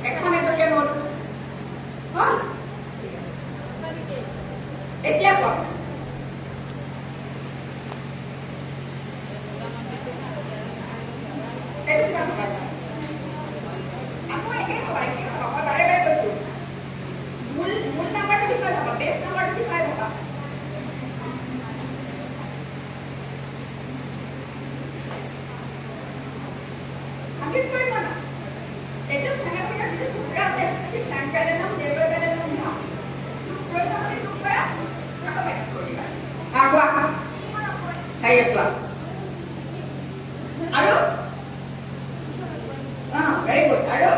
এখন এটকীয়া নোট হা এতিয়া কওক এইটো কিমান টকা আকৌ একে হয় মই বাৰে বাৰে কৈছো মূল নাম্বাৰটো বিষয়ে হ'ব বেছ নাম্বাৰটো বিষয়ে হ'ব আমি কৰিব না এইটো সংস্কৃতিৰ কিছু সূত্ৰ আছে সেই সংস্কৃতিৰ নাম দেৱতাৰ নাম না প্ৰয়োজনীয় সূত্ৰ আকৌ বেলেগ কৰিবা আগোৱা খাই আছো আৰু very good আৰু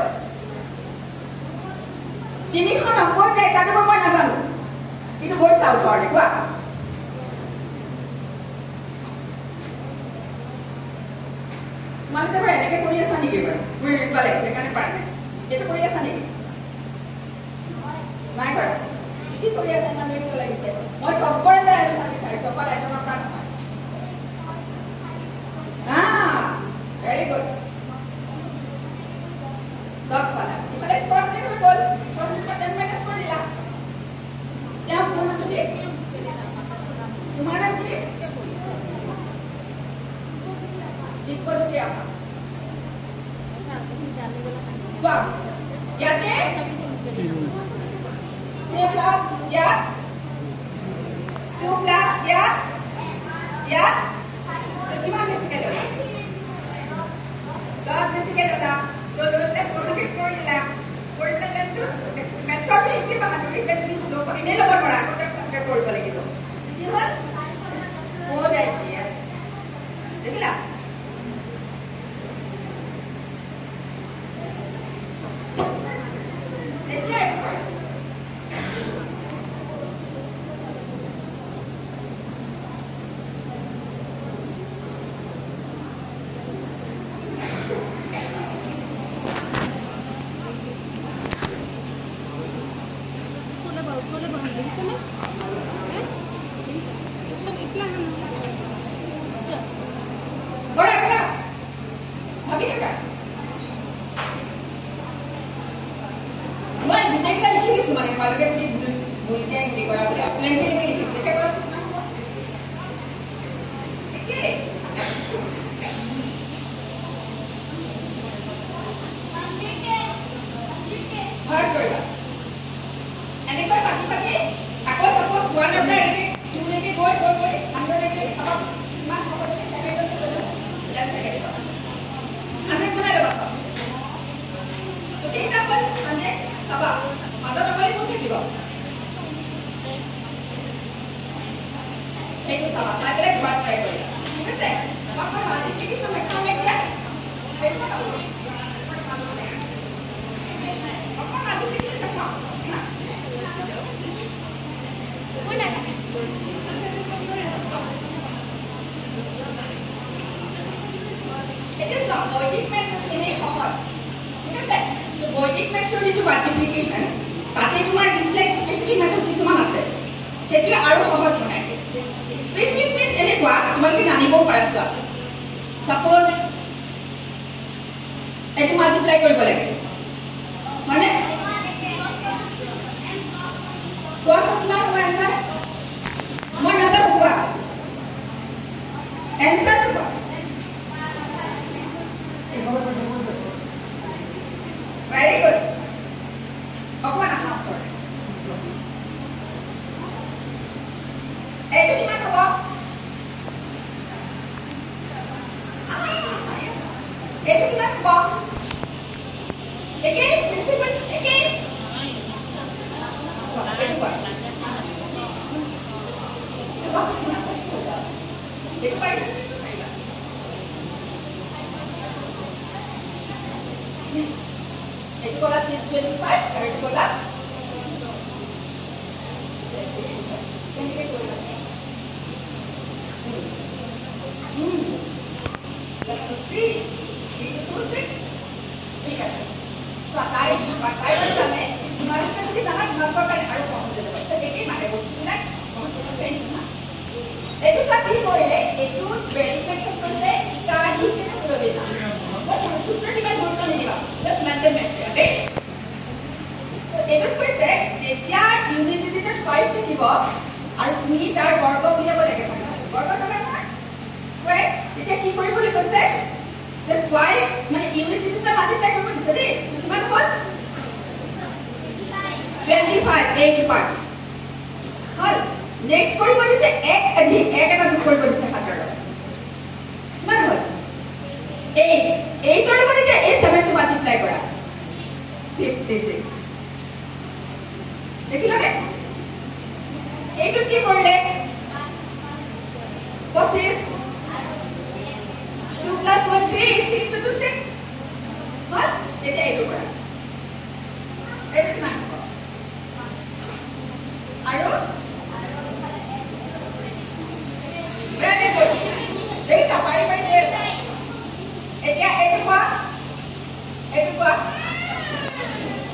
390 টা একাটো মই নাজানো কিন্তু গৈ চাও সৰি কোৱা মানে তবে এনেকে কৰি আছা নেকি বাৰু মই ৰিপালে সেইকাৰণে পাৰা নাই এইটো কৰি আছা নেকি নাই কৰা কি কৰি আছা মানে এইটো লাগিছে মই চবৰে যায় আমি চাই চবৰে আইটেমৰ পৰা নহয় very good 10 পালা ইফালে স্পৰ্টে হৈ গ'ল স্পৰ্টে 10 মাইনাস কৰি দিলা এতিয়া কোনটো ঠিক তোমাৰ আছে ইকুয়াল টু apa Bang, ইয়াতে 3 plus ya 2 plus ya কিমান বেছি কেলে 10 বেছি কেলে তো লোতে পঢ়াকে কৰিলা কৰিলে কিন্তু মেথড কি বাহাদুৰি তেতি লোক ইনে লব পৰা আগতে সঙ্গে কৰিব লাগিব কি হ'ল হৈ যায় দেখিলা Very good. Just mental math, okay? এইটো পাৰ্ট হল নেক্সট কৰিব দিছে এক এটা যোগ কৰিব দিছে হাতৰ কিমান হ'ল 8 8 ৰ লগত এই 7 টো মাল্টিপ্লাই কৰা 56 দেখিলানে এইটো কি কৰিলে 25 2 plus 1 3 3 to 6 হল এটা এইটো কৰা এইটো কিমান হ'ব আৰু very good দেখিছা পাৰি পাৰি দে এতিয়া এইটো কোৱা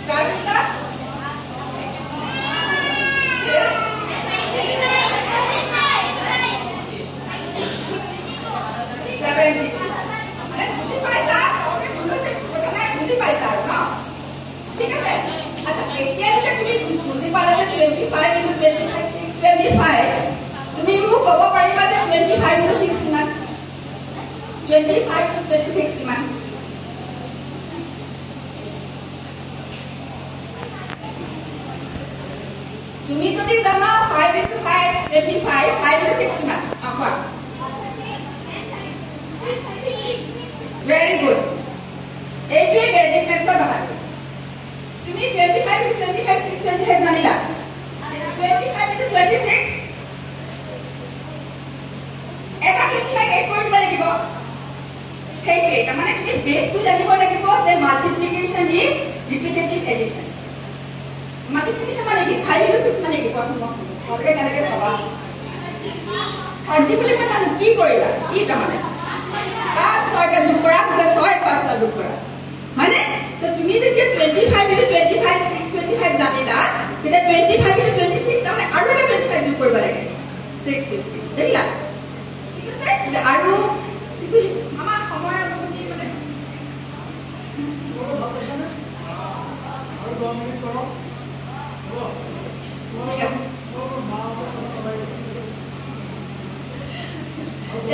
তাৰপিছত তুমি মোক ক'ব পাৰিবা যে 25 to 6 কিমান 25 to 26 কিমান তুমি যদি জানা 5 into 5 25 5 to 6 কিমান কোৱা very good এইটোৱে বেজিক মেথডৰ বাহাদুৰ তুমি 25 to 25 6 25 জানিলা 25 to 26 এটা কিমান এক কৰি দিব লাগিব সেইটোৱে তাৰমানে তুমি বেছটো জানিব লাগিব যে মাল্টিপ্লিকেশ্যন ইজ ৰিপিটেটিভ এডিশ্যন মাল্টিপ্লিকেশ্যন মানে কি 5 into 6 মানে কি কোৱাচোন মই কেনেকৈ ভাবা আৰু বুলি মানে কি কৰিলা কি তাৰমানে 5 যোগ কৰা 6 5টা যোগ কৰা মানে তো তুমি যেতিয়া 25 into 25 625 জানিলা তেতিয়া 25 into 26 তাৰমানে আৰু এটা 25 যোগ কৰিব লাগে 650 দেখিলা আৰু কিছু আমাৰ সময়ৰ অনুমতি মানে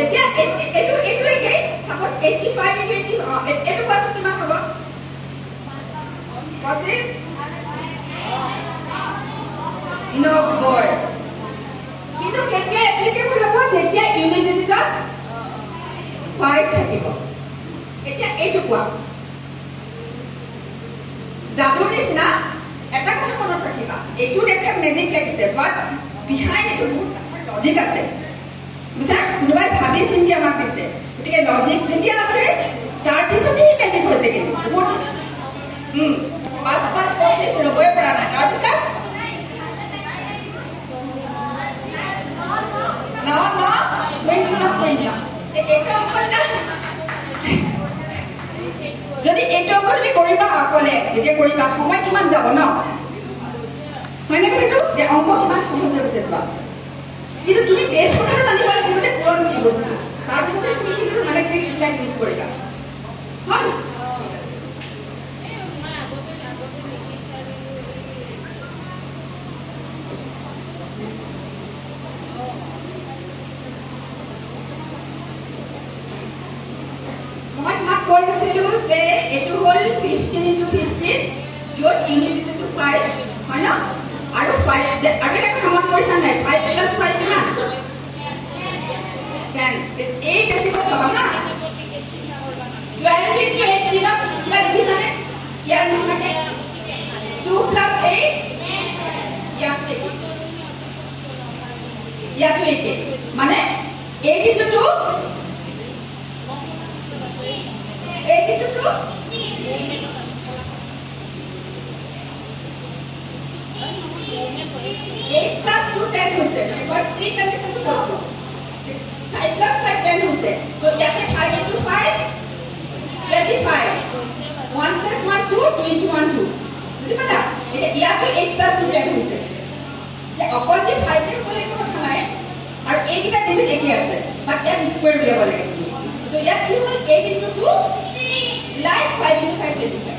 এতিয়া এইটো একে সাপোজ 85 into 80 এইটো পাছত কিমান হ'ব 25 নো বয় কিন্তু কেতিয়া এপ্লিকেবল হ'ব যেতিয়া ইউনিট ডিজিটত 5 থাকিব এতিয়া এইটো কোৱা জাদুৰ নিচিনা এটা কথা মনত ৰাখিবা এইটো দেখাত মেজিক লাগিছে বাট বিহাইণ্ড এইটো বহুত লজিক আছে বুজা কোনোবাই ভাবি চিন্তি আমাক দিছে গতিকে লজিক যেতিয়া আছে তাৰ পিছতেই মেজিক হৈছে কিন্তু বহুত 5 5 25 ৰবই পৰা নাই তাৰপিছত যদি এইটো অংক তুমি কৰিবা অকলে যেতিয়া কৰিবা সময় কিমান যাব ন হয় নে সেইটো যে অংক কিমান সহজ হৈ গৈছে চোৱা কিন্তু তুমি বেছ কথাটো জানিব লাগিব যে কোন কি বস্তু তাৰপিছতে তুমি কিন্তু মানে ট্ৰিক্সবিলাক ইউজ কৰিবা হয় কৈ আছিলো যে এইটো হ'ল 15 into 15 য'ত ইউনিট ইজ 5 হয় ন আৰু 5 আৰু এটা কথা মনত কৰিছা নাই 5 plus 5 কিমান 10 এই বেছি কথা হা 12 into 18 ত কিবা দেখিছানে ইয়াৰ নিচিনাকে 2 plus 8 ইয়াত 8 মানে 8 into 2 8 into 2 8 plus 2 10 होते हैं पर 3 कंडीशन तो बोलो 5 plus 5 10 होते हैं तो यहाँ पे 5 into 5 25 1 plus 1 2 2 into 1 2 मुझे पता है यहाँ पे 8 plus 2 10 होते हैं ये opposite 5 के बोले तो उठाना है और 8 का डिजिट एक ही आता है बाकी आप स्क्वायर भी बोलेंगे तो यहाँ पे 8 into 2 like 5 into 5 25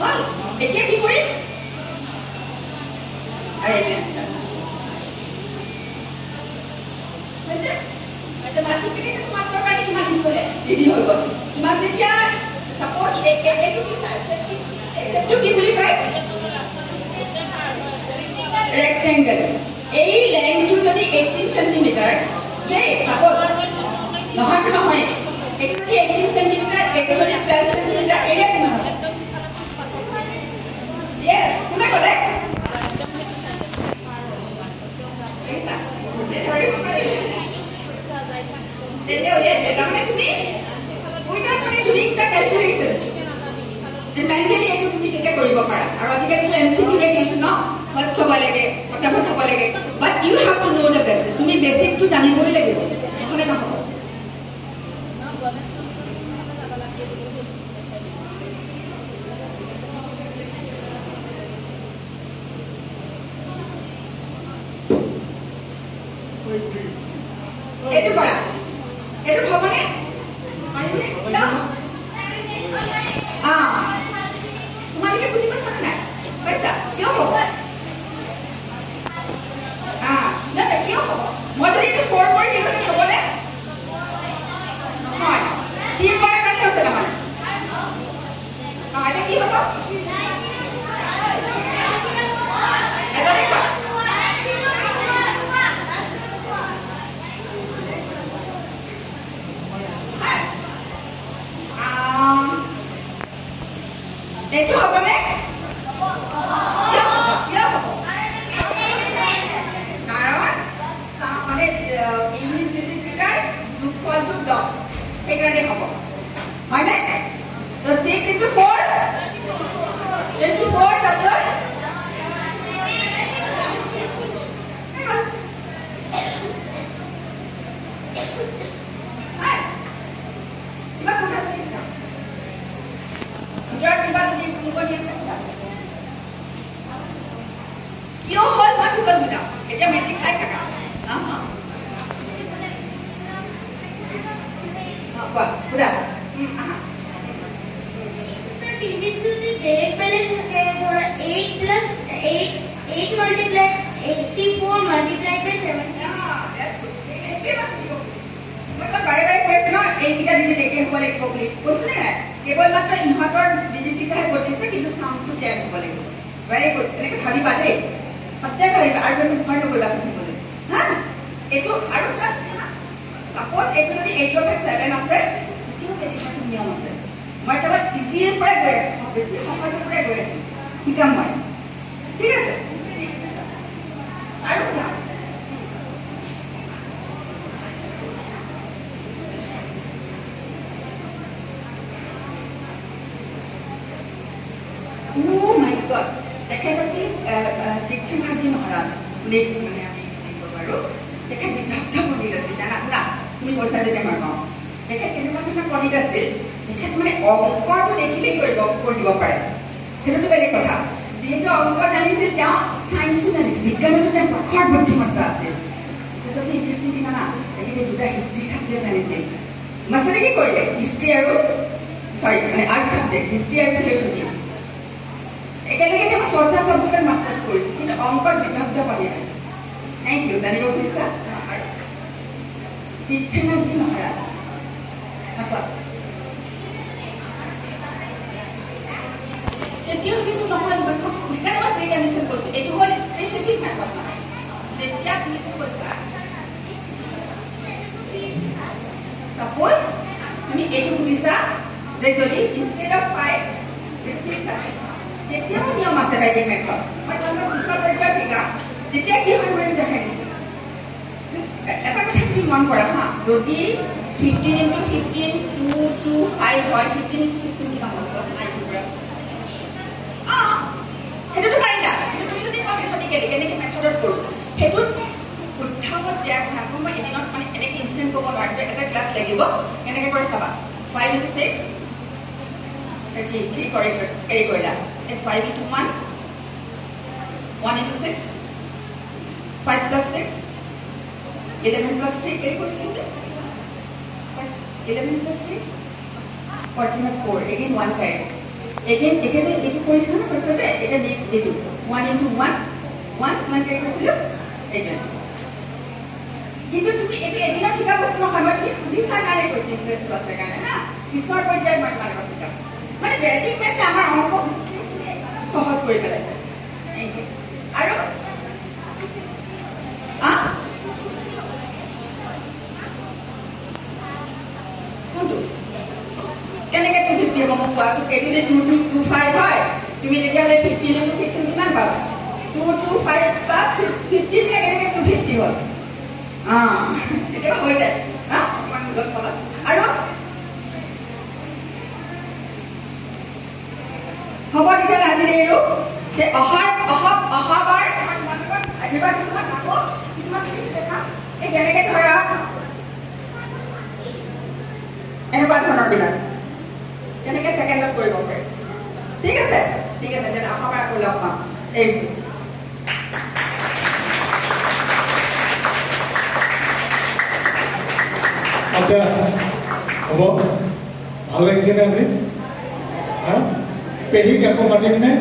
well এতিয়া কি কৰিম আই আনসার মানে এটা মাল্টিপ্লিকেশন তোমার দরকার নেই মানে চলে ইজি হয়ে গেল তোমার যেতিয়া সাপোজ এইটো কি সাইড এক্সেপ্ট কি বুলি কয় ৰেক্টেংগল এই লেংথটো যদি 18 সেন্টিমিটাৰ দেই সাপোজ নহয় এইটো যদি 18 সেন্টিমিটাৰ এইটো যদি 12 সেন্টিমিটাৰ এৰিয়া কিমান হ'ব ইয়েস কোনে ক'লে calculation then mentally you need to কৰিব পাৰা আৰু আজিকালি MCQ ৰে কিন্তু ন ফাৰ্স্ট হ'ব লাগে ফটাফট হ'ব লাগে but you have to know the basics তুমি বেসিক টো জানিবই লাগিব নহলে নহব এইটো কৰা এইটো হ'বনে তোমালোকে বুজি পাইছা নাই পাইছা কিয় হ'ব না কিয় হ'ব মই যদি এইটো 4 কৰি দিলে হ'বনে নহয় 3 কৰা কাৰণে হৈছে নহয় এটা কি হ'ব এটা দেখা এইটো হ'বনে কাৰণ মানে ইংলিছ ডিজিটাৰ যোগফলটো 10 সেইকাৰণে হ'ব হয়নে তো 6 into 4 24 তাৰপিছত কিয় হ'ল মই পিছত বুজাম এতিয়া মেট্ৰিক চাই থাকা কোৱা বুজা digits যদি direct বেলেগ থাকে ধৰ 8 plus 8 multiplied 84 multiplied by 70 বাৰে কৈছে ন এইকেইটা ডিজিট একে হ'ব লাগিব বুলি কৈছো নে কেৱল মাত্ৰ ইহঁতৰ ডিজিট কেইটাহে বদলিছে কিন্তু চাউণ্ডটো চেঞ্জ হ'ব লাগিব ভেৰি গুড এনেকৈ ভাবিবা দেই সত্য ভাবিবা আৰু তুমি ভয় নকৰিবা শুনিবলৈ হা এইটো আৰু প্লাছ সাপোজ এইটো যদি 8/7 আছে কিয় কেনেকুৱা নিয়ম আছে মই কেৱল ইজিৰ পৰাই গৈ আছো বেছি সহজৰ পৰাই গৈ আছো শিকাম মই ঠিক আছে আৰু না Oh my God! তেখেতকে দীক্ষিণাজী মহাৰাজ মানে আমি বাৰু তেখেত বিদ্যাৰ্থ পণ্ডিত আছিল জানা না তুমি কৈছা যে মই কওঁ তেখেত কেনেকুৱা ধৰণৰ পণ্ডিত আছিল তেখেত মানে অংকটো দেখিলেই কৰিব দিব পাৰে সেইটোতো বেলেগ কথা যিহেতু অংক জানিছিল তেওঁ চাইন্সো জানিছিল বিজ্ঞানতো তেওঁ প্ৰখৰ বুদ্ধিমত্তা আছিল তাৰপিছত ইণ্টাৰেষ্টিং কি জানা তেখেতে দুটা হিষ্ট্ৰী ছাবজেক্ট জানিছিল মাছতে কি কৰিলে হিষ্ট্ৰী আৰু মানে আৰ্টছ ছাবজেক্ট হিষ্ট্ৰী আৰু ফিলচফি একেলগে তেওঁ চৰ্চা ছাবজেক্টত মাষ্টাৰ্ছ কৰিছিল কিন্তু অংকত বিদগ্ধ পঢ়ি আছে থেংক ইউ জানিব খুজিছা আৰু দীক্ষিণাজী মহাৰাজ তেতিয়াও কিন্তু নহয় সেইকাৰণে মই প্ৰি কণ্ডিশ্যন কৈছোঁ এইটো হ'ল স্পেচিফিক মেথড নহয় যেতিয়া তুমি কৈছা চাপোজ তুমি এইটো সুধিছা যে যদি ইনষ্টেড অফ 5 তেতিয়াও নিয়ম আছে বাইদেউ মেথড মই তোমাক পিছৰ পৰ্যায়ত শিকাম তেতিয়া কি হয় মই দেখাই দিছোঁ এটা কথা তুমি মন কৰা হা যদি 15 into 15 2 2 5 হয় 15 into 16 কিমান হ'ব সেইটোতো পাৰিলা কিন্তু তুমি যদি কোৱা মেথডিকেলি কেনেকৈ মেথডত কৰোঁ সেইটোত শুদ্ধ পৰ্যায় ভাষণ মই এদিনত মানে এনেকৈ ইনষ্টেণ্ট ক'ব নোৱাৰিম এটা ক্লাছ লাগিব কেনেকৈ কৰি চাবা 5 into 6 ঠিক কেৰি কৰিলা 5 into 1 1 into 6 5 plus 6 11 plus 3 carry কৰিছিলোঁ যে 11 plus 3 14 or 4 again 1 carry again এইটো কৰিছিলোঁ না ফাৰ্ষ্টতে এটা নেক্সট এইটো 1 into 1 1 carry কৰিছিলোঁ এইটো কিন্তু তুমি এইটো এদিনত শিকা বস্তু নহয় মই তুমি সুধিছা কাৰণে কৈছোঁ ইণ্টাৰেষ্ট আছে কাৰণে না পিছৰ পৰ্যায়ত মই তোমালোকক শিকাম মানে বেটিক মেথে আমাৰ অংক সহজ কৰি পেলাইছে আৰু চোৱাচোন এইটো যদি 2225 হয় তুমি তেতিয়াহ'লে 15 into 16 কিমান পাবা 225 plus 15 কেনেকৈ 250 হ'ল এতিয়া হৈ যায় অকণমান ভুলত পালা আৰু হ'ব তেতিয়াহ'লে আজিলৈ এৰো যে অহাবাৰ আহিবা কিছুমান আকৌ কিছুমান দেখা এই যেনেকৈ ধৰা এনেকুৱা ধৰণৰ বিলাক তেনেকৈ ছেকেণ্ডত কৰিব পাৰে ঠিক আছে তেতিয়াহ'লে অহাবাৰ আকৌ লগ পাম এৰিছোঁ আচ্ছা হ'ব ভাল লাগিছেনে আজি পেহীক আকৌ মাতিমনে